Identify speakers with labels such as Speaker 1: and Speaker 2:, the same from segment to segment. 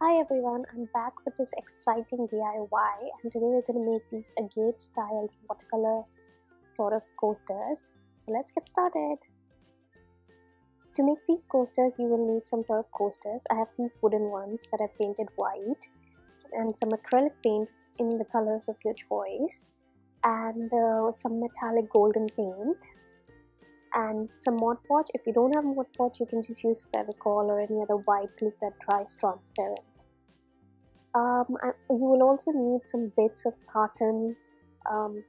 Speaker 1: Hi everyone, I'm back with this exciting DIY and today we're going to make these AGATE style watercolor sort of coasters. So let's get started. To make these coasters you will need some sort of coasters. I have these wooden ones that I've painted white and some acrylic paint in the colors of your choice and some metallic golden paint and some Mod Podge. If you don't have Mod Podge, you can just use Fevicol or any other white glue that dries transparent. You will also need some bits of carton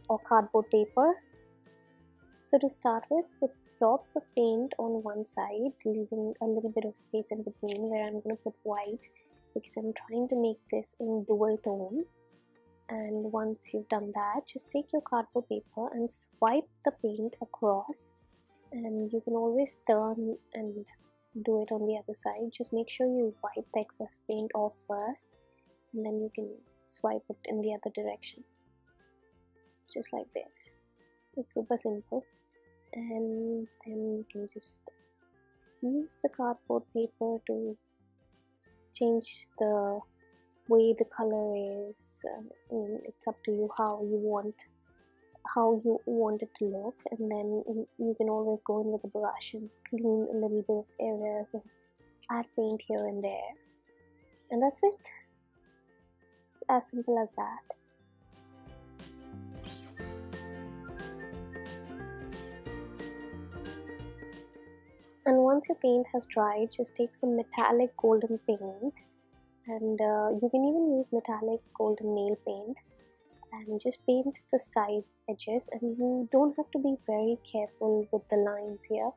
Speaker 1: or cardboard paper. So to start with, put blobs of paint on one side, leaving a little bit of space in between where I'm going to put white because I'm trying to make this in dual tone. And once you've done that, just take your cardboard paper and swipe the paint across, and you can always turn and do it on the other side. Just make sure you wipe the excess paint off first, and then you can swipe it in the other direction, just like this. It's super simple. And then you can just use the cardboard paper to change the way the color is. It's up to you how you want it to look, and then you can always go in with a brush and clean a little bit of areas and add paint here and there, and that's it. It's as simple as that. And once your paint has dried, just take some metallic golden paint, and you can even use metallic golden nail paint, and just paint the side edges. And you don't have to be very careful with the lines here.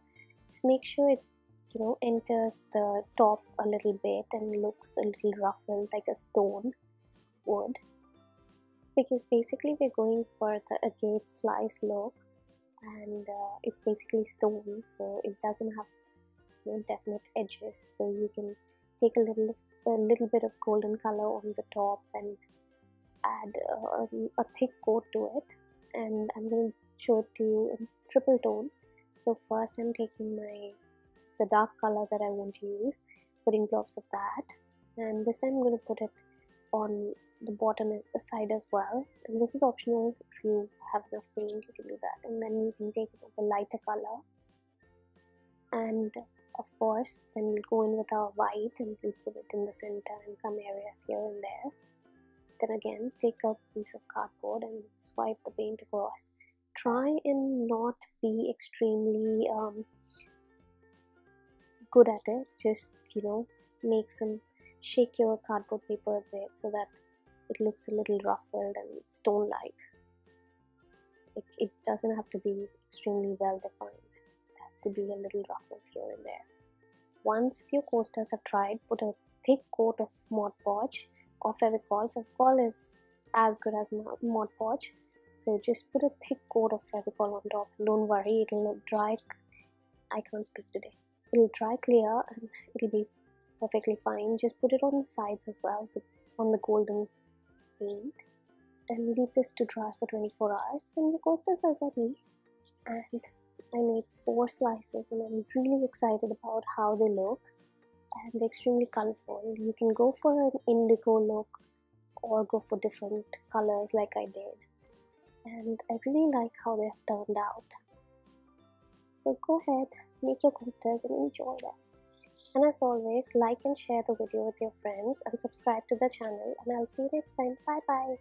Speaker 1: Just make sure it enters the top a little bit and looks a little ruffled like a stone would, because basically we're going for the AGATE slice look, and it's basically stone, so it doesn't have definite edges. So you can take a little bit of golden color on the top and add a thick coat to it, and I'm going to show it to you in triple tone. So first I'm taking the dark color that I want to use, putting blobs of that, and this time I'm going to put it on the bottom and the side as well, and this is optional. If you have enough paint, you can do that, and then you can take it with a lighter color, and of course then we'll go in with our white and we'll put it in the center and some areas here and there. Then again, take a piece of cardboard and swipe the paint across. Try and not be extremely good at it. Just shake your cardboard paper a bit so that it looks a little ruffled and stone-like. It doesn't have to be extremely well defined. It has to be a little ruffled here and there. Once your coasters have dried, put a thick coat of Mod Podge or Fevicol. Fevicol is as good as Mod Podge, so just put a thick coat of Fevicol on top. Don't worry, it'll dry. I can't speak today. It'll dry clear and it'll be perfectly fine. Just put it on the sides as well, on the golden paint, and leave this to dry for 24 hours. And the coasters are ready. And I made 4 slices, and I'm really excited about how they look, and they're extremely colorful. You can go for an indigo look or go for different colors like I did, and I really like how they have turned out. So go ahead, make your coasters and enjoy them. And as always, like and share the video with your friends and subscribe to the channel, and I'll see you next time. Bye bye.